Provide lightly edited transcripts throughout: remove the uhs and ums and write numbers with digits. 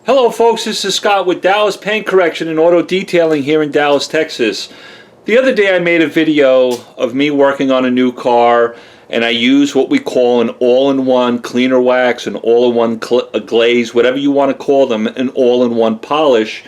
Hello folks, this is Scott with Dallas Paint Correction and Auto Detailing here in Dallas, Texas. The other day I made a video of me working on a new car, and I use what we call an all-in-one cleaner wax, an all-in-one glaze, whatever you want to call them, an all-in-one polish.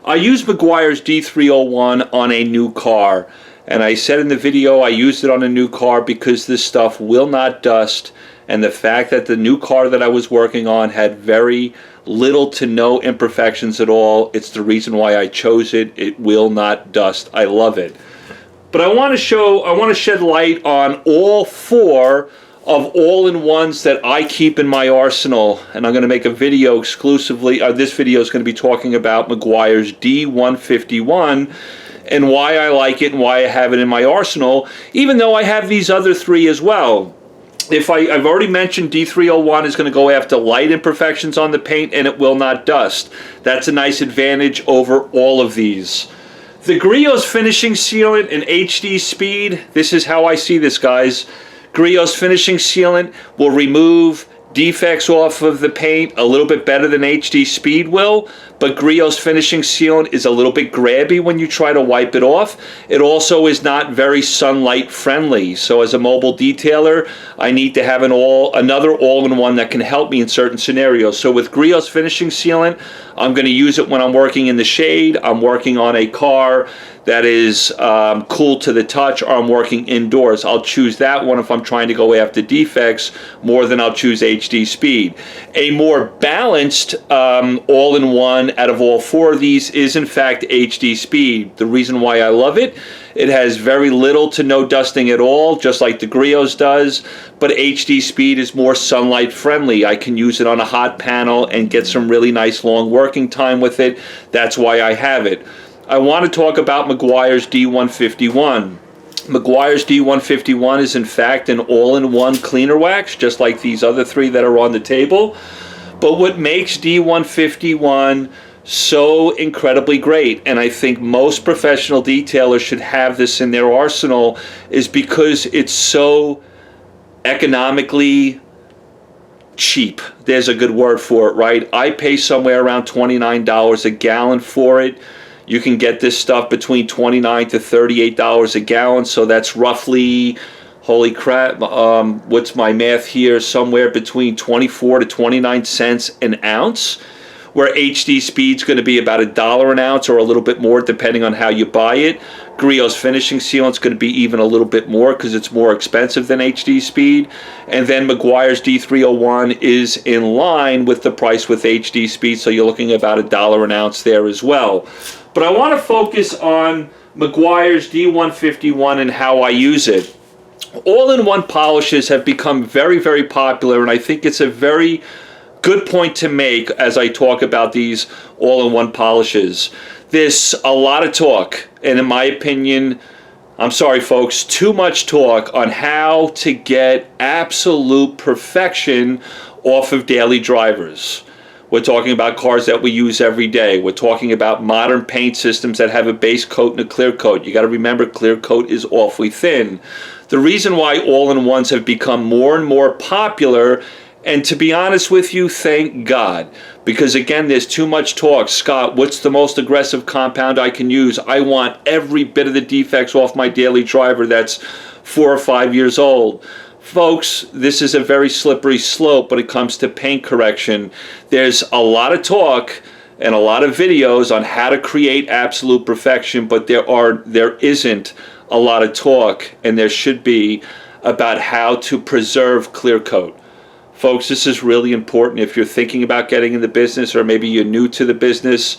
I use Meguiar's D301 on a new car, and I said in the video I used it on a new car because this stuff will not dust, and the fact that the new car that I was working on had very little to no imperfections at all, it's the reason why I chose it. It will not dust. I love it. But I want to shed light on all four of all-in-ones that I keep in my arsenal, and I'm going to make a video exclusively. This video is going to be talking about Meguiar's D151 and why I like it and why I have it in my arsenal, even though I have these other three as well. I've already mentioned D301 is going to go after light imperfections on the paint and it will not dust. That's a nice advantage over all of these. The Griot's finishing sealant and HD speed, this is how I see this, guys. Griot's finishing sealant will remove defects off of the paint a little bit better than HD speed will, but Griot's finishing sealant is a little bit grabby when you try to wipe it off. It also is not very sunlight friendly, so as a mobile detailer I need to have another all-in-one that can help me in certain scenarios. So with Griot's finishing sealant, I'm going to use it when I'm working in the shade, I'm working on a car that is cool to the touch, or I'm working indoors. I'll choose that one if I'm trying to go after defects more than I'll choose HD speed. A more balanced all-in-one out of all four of these is in fact HD speed. The reason why I love it, it has very little to no dusting at all, just like the Griot's does, but HD speed is more sunlight friendly. I can use it on a hot panel and get some really nice long working time with it. That's why I have it. I want to talk about Meguiar's D151. Meguiar's D151 is in fact an all-in-one cleaner wax, just like these other three that are on the table. But what makes D151 so incredibly great, and I think most professional detailers should have this in their arsenal, is because it's so economically cheap. There's a good word for it, right? I pay somewhere around $29 a gallon for it. You can get this stuff between $29 to $38 a gallon, so that's roughly, holy crap, what's my math here, somewhere between 24 to 29 cents an ounce, where HD speed's going to be about $1 an ounce or a little bit more depending on how you buy it. Griot's finishing sealant's going to be even a little bit more because it's more expensive than HD speed. And then Meguiar's D301 is in line with the price with HD speed, so you're looking at about $1 an ounce there as well. But I want to focus on Meguiar's D151 and how I use it. All-in-one polishes have become very, very popular, and I think it's a very good point to make as I talk about these all-in-one polishes. There's a lot of talk, and in my opinion, I'm sorry folks, too much talk on how to get absolute perfection off of daily drivers. We're talking about cars that we use every day. We're talking about modern paint systems that have a base coat and a clear coat. You got to remember, clear coat is awfully thin. The reason why all-in-ones have become more and more popular, and to be honest with you, thank God, because again, there's too much talk. Scott, what's the most aggressive compound I can use? I want every bit of the defects off my daily driver that's 4 or 5 years old. Folks, this is a very slippery slope when it comes to paint correction. There's a lot of talk and a lot of videos on how to create absolute perfection, but there isn't a lot of talk, and there should be, about how to preserve clear coat. Folks, this is really important if you're thinking about getting in the business, or maybe you're new to the business.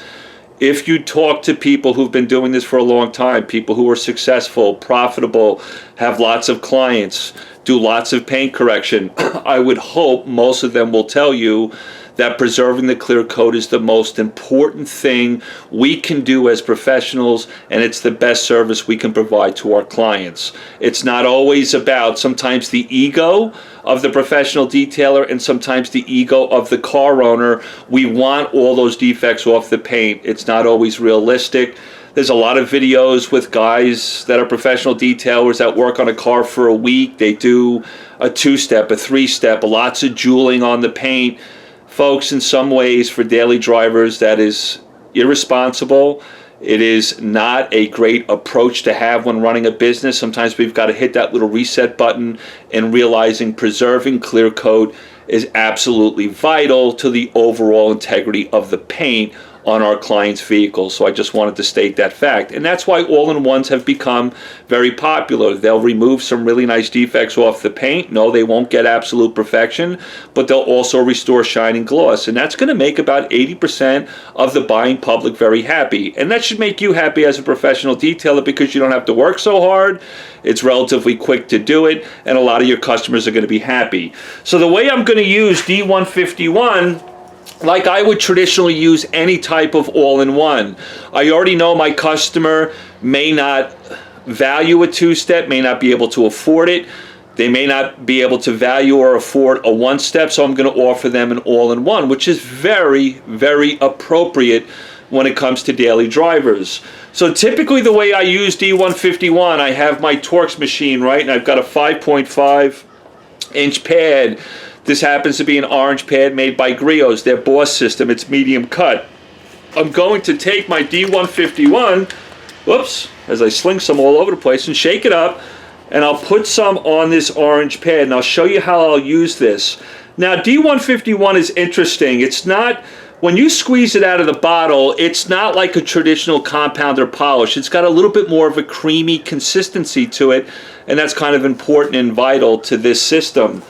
If you talk to people who've been doing this for a long time, people who are successful, profitable, have lots of clients, do lots of paint correction, I would hope most of them will tell you that preserving the clear coat is the most important thing we can do as professionals, and it's the best service we can provide to our clients. It's not always about sometimes the ego of the professional detailer and sometimes the ego of the car owner. We want all those defects off the paint. It's not always realistic. There's a lot of videos with guys that are professional detailers that work on a car for a week. They do a 2-step, a 3-step, lots of jeweling on the paint. Folks, in some ways for daily drivers, that is irresponsible. It is not a great approach to have when running a business. Sometimes we've got to hit that little reset button and realizing preserving clear coat is absolutely vital to the overall integrity of the paint on our clients' vehicles. So I just wanted to state that fact. And that's why all-in-ones have become very popular. They'll remove some really nice defects off the paint. No, they won't get absolute perfection, but they'll also restore shining gloss. And that's going to make about 80% of the buying public very happy. And that should make you happy as a professional detailer because you don't have to work so hard. It's relatively quick to do it, and a lot of your customers are going to be happy. So the way I'm going to use D151, like I would traditionally use any type of all-in-one. I already know my customer may not value a two-step, may not be able to afford it. They may not be able to value or afford a one-step, so I'm going to offer them an all-in-one, which is very, very appropriate when it comes to daily drivers. So typically the way I use D151, I have my Torx machine, right, and I've got a 5.5 inch pad. This happens to be an orange pad made by Griot's, their Boss system. It's medium cut. I'm going to take my D151, whoops, as I sling some all over the place, and shake it up, and I'll put some on this orange pad, and I'll show you how I'll use this. Now, D151 is interesting. It's not, when you squeeze it out of the bottle, it's not like a traditional compounder polish. It's got a little bit more of a creamy consistency to it, and that's kind of important and vital to this system.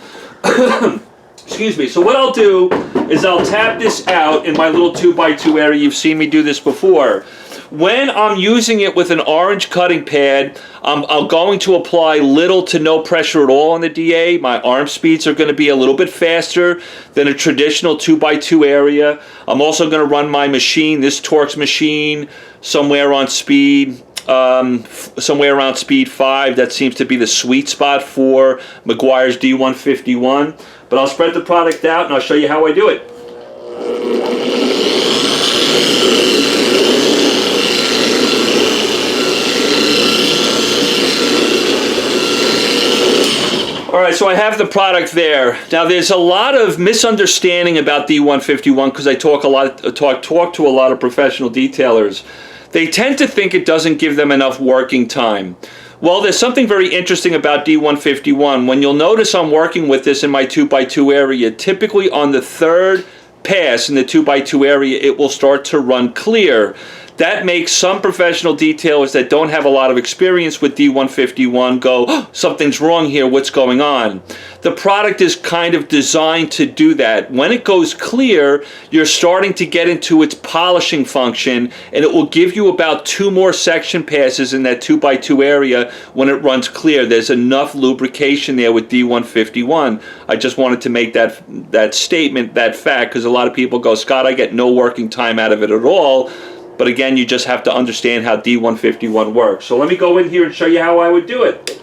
Excuse me. So what I'll do is I'll tap this out in my little 2x2 area. You've seen me do this before. When I'm using it with an orange cutting pad, I'm going to apply little to no pressure at all on the DA. My arm speeds are going to be a little bit faster than a traditional 2x2 area. I'm also going to run my machine, this Torx machine, somewhere on speed somewhere around speed 5. That seems to be the sweet spot for Meguiar's D151. But I'll spread the product out and I'll show you how I do it. Alright, so I have the product there. Now there's a lot of misunderstanding about D151 because I talk to a lot of professional detailers. They tend to think it doesn't give them enough working time. Well, there's something very interesting about D151. When you'll notice I'm working with this in my 2x2 area, typically on the third pass in the 2x2 area, it will start to run clear. That makes some professional detailers that don't have a lot of experience with D151 go, oh, something's wrong here, what's going on? The product is kind of designed to do that. When it goes clear, you're starting to get into its polishing function, and it will give you about 2 more section passes in that 2x2 area when it runs clear. There's enough lubrication there with D151. I just wanted to make that statement, that fact, because a lot of people go, Scott, I get no working time out of it at all. But again, you just have to understand how D151 works. So let me go in here and show you how I would do it.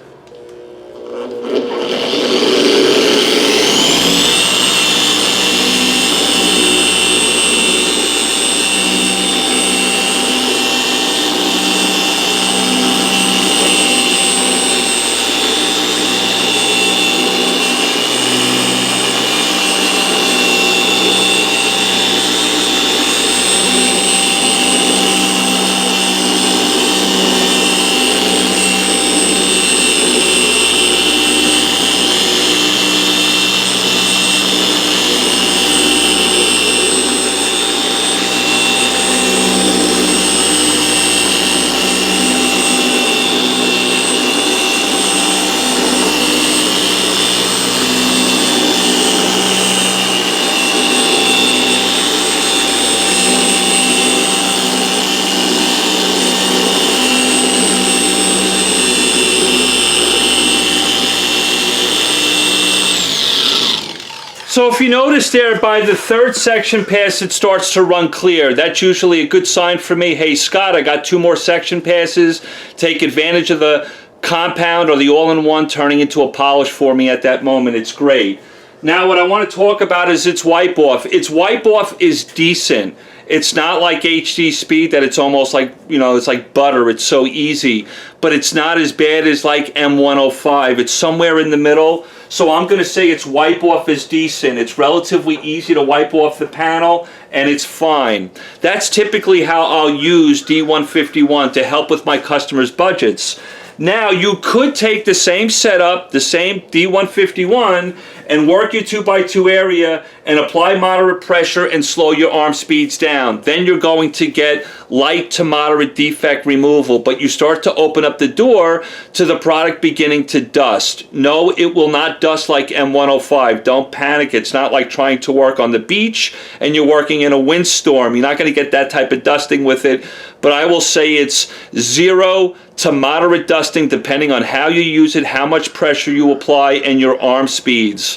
So if you notice there, by the third section pass, it starts to run clear. That's usually a good sign for me. Hey, Scott, I got 2 more section passes. Take advantage of the compound or the all-in-one turning into a polish for me at that moment. It's great. Now what I want to talk about is its wipe off. Its wipe off is decent. It's not like HD Speed that it's almost like, you know, it's like butter. It's so easy. But it's not as bad as like M105. It's somewhere in the middle. So I'm going to say its wipe off is decent. It's relatively easy to wipe off the panel, and it's fine. That's typically how I'll use D151 to help with my customers' budgets. Now you could take the same setup, the same D151, and work your 2x2 area and apply moderate pressure and slow your arm speeds down. Then you're going to get light to moderate defect removal, but you start to open up the door to the product beginning to dust. No, it will not dust like M105. Don't panic. It's not like trying to work on the beach and you're working in a windstorm. You're not going to get that type of dusting with it, but I will say it's 0 to moderate dusting depending on how you use it, how much pressure you apply, and your arm speeds.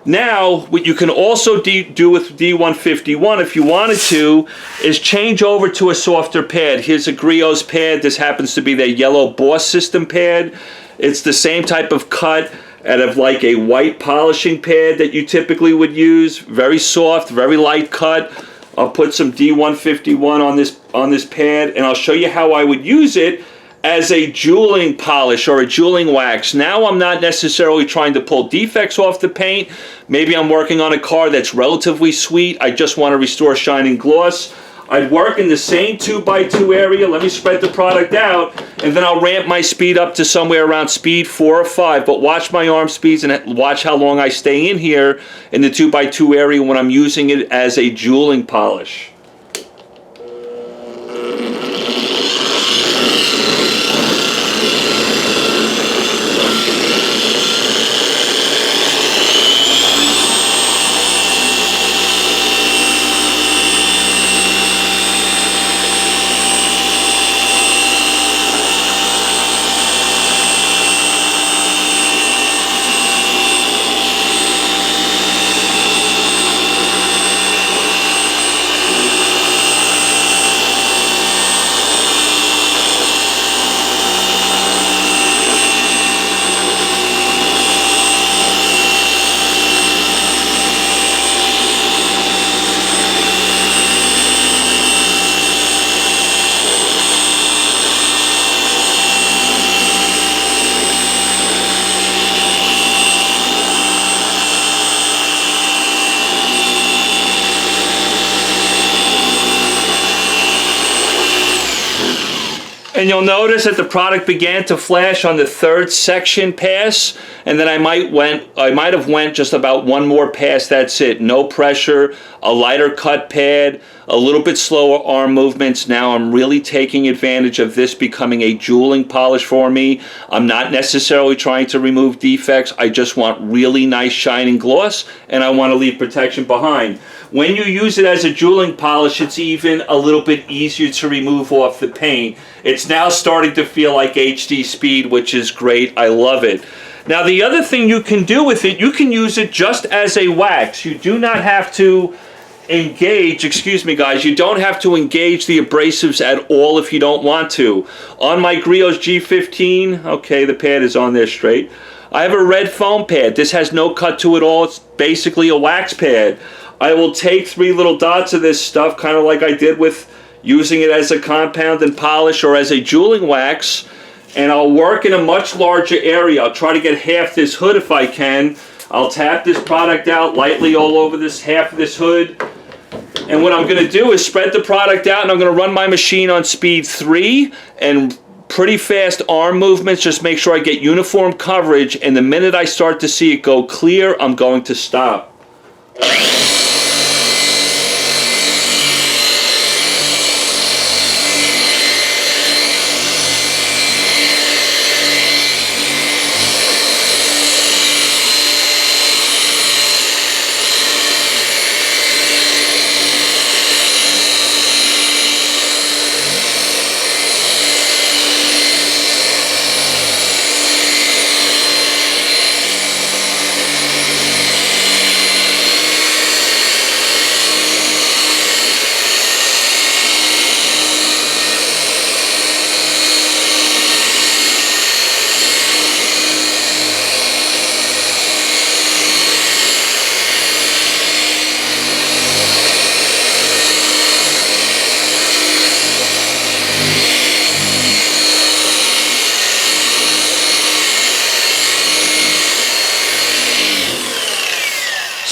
Now, what you can also do with D151, if you wanted to, is change over to a softer pad. Here's a Griot's pad. This happens to be their yellow Boss system pad. It's the same type of cut out of like a white polishing pad that you typically would use. Very soft, very light cut. I'll put some D151 on this pad, and I'll show you how I would use it as a jeweling polish or a jeweling wax. Now I'm not necessarily trying to pull defects off the paint. Maybe I'm working on a car that's relatively sweet. I just want to restore shining gloss. I'd work in the same 2x2 area. Let me spread the product out, and then I'll ramp my speed up to somewhere around speed 4 or 5. But watch my arm speeds and watch how long I stay in here in the 2x2 area when I'm using it as a jeweling polish. And you'll notice that the product began to flash on the 3rd section pass, and then I might have went just about one more pass. That's it. No pressure, a lighter cut pad, a little bit slower arm movements. Now I'm really taking advantage of this becoming a jeweling polish for me. I'm not necessarily trying to remove defects. I just want really nice shining gloss, and I want to leave protection behind. When you use it as a jeweling polish, it's even a little bit easier to remove off the paint. It's now starting to feel like HD Speed, which is great. I love it. Now, the other thing you can do with it, you can use it just as a wax. You do not have to engage, excuse me guys, you don't have to engage the abrasives at all if you don't want to. On my Griot's G15, okay, the pad is on there straight. I have a red foam pad. This has no cut to it all. It's basically a wax pad. I will take 3 little dots of this stuff, kind of like I did with using it as a compound and polish or as a jeweling wax, and I'll work in a much larger area. I'll try to get half this hood if I can. I'll tap this product out lightly all over this half of this hood, and what I'm going to do is spread the product out, and I'm going to run my machine on speed 3 and pretty fast arm movements. Just make sure I get uniform coverage, and the minute I start to see it go clear, I'm going to stop.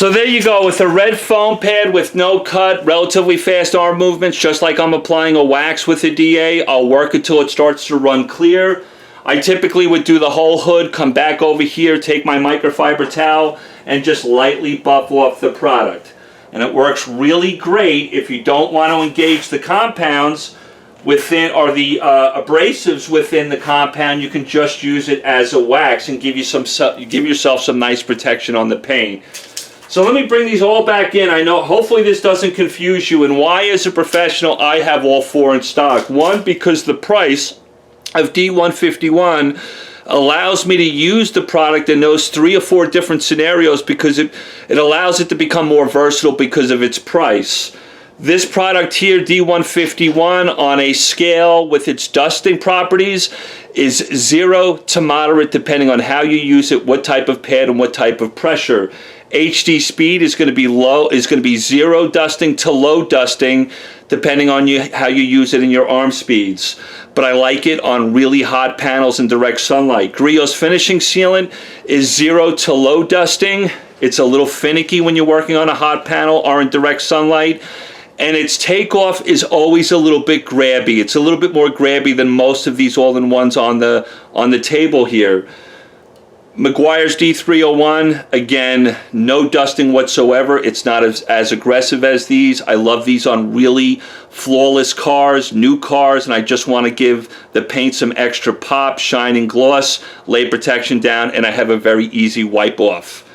So there you go, with a red foam pad with no cut, relatively fast arm movements, just like I'm applying a wax with a DA. I'll work until it starts to run clear. I typically would do the whole hood, come back over here, take my microfiber towel, and just lightly buff off the product. And it works really great if you don't want to engage the compounds within, or the abrasives within the compound. You can just use it as a wax and give yourself some nice protection on the paint. So let me bring these all back in. I know, hopefully this doesn't confuse you. And why, as a professional, I have all four in stock. One, because the price of D151 allows me to use the product in those 3 or 4 different scenarios, because it allows it to become more versatile because of its price. This product here, D151, on a scale with its dusting properties, is 0 to moderate, depending on how you use it, what type of pad and what type of pressure. HD speed is going to be low, is going to be 0 dusting to low dusting, depending on how you use it in your arm speeds. But I like it on really hot panels in direct sunlight. Griot's finishing sealant is 0 to low dusting. It's a little finicky when you're working on a hot panel or in direct sunlight. And its takeoff is always a little bit grabby. It's a little bit more grabby than most of these all-in-ones on the table here. Meguiar's D301, again, no dusting whatsoever. It's not as aggressive as these. I love these on really flawless cars, new cars, and I just want to give the paint some extra pop, shine and gloss, lay protection down, and I have a very easy wipe off.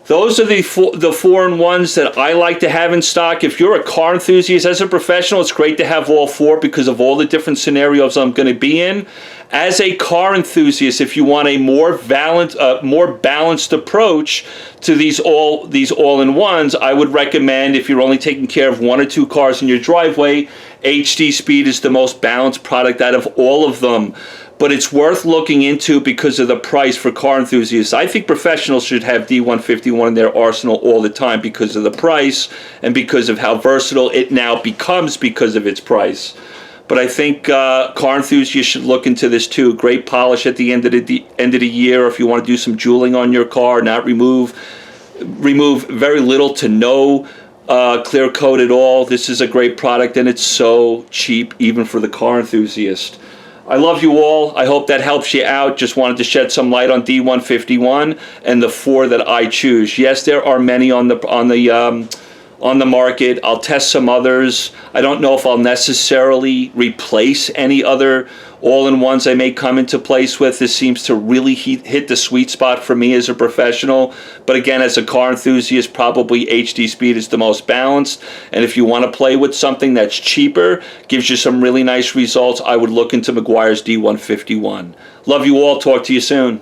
Those are the 4-in-1s that I like to have in stock. If you're a car enthusiast, as a professional, it's great to have all 4 because of all the different scenarios I'm going to be in. As a car enthusiast, if you want a more balanced approach to these all-in-ones, I would recommend, if you're only taking care of 1 or 2 cars in your driveway, HD Speed is the most balanced product out of all of them. But it's worth looking into because of the price for car enthusiasts. I think professionals should have D151 in their arsenal all the time because of the price and because of how versatile it now becomes because of its price. But I think car enthusiasts should look into this too. Great polish at the end of the year, or if you want to do some jeweling on your car, not remove very little to no clear coat at all. This is a great product, and it's so cheap even for the car enthusiast. I love you all. I hope that helps you out. Just wanted to shed some light on D151 and the 4 that I choose. Yes, there are many on the market. I'll test some others. I don't know if I'll necessarily replace any other all-in-ones I may come into place with. This seems to really hit the sweet spot for me as a professional. But again, as a car enthusiast, probably HD Speed is the most balanced. And if you want to play with something that's cheaper, gives you some really nice results, I would look into Meguiar's D151. Love you all. Talk to you soon.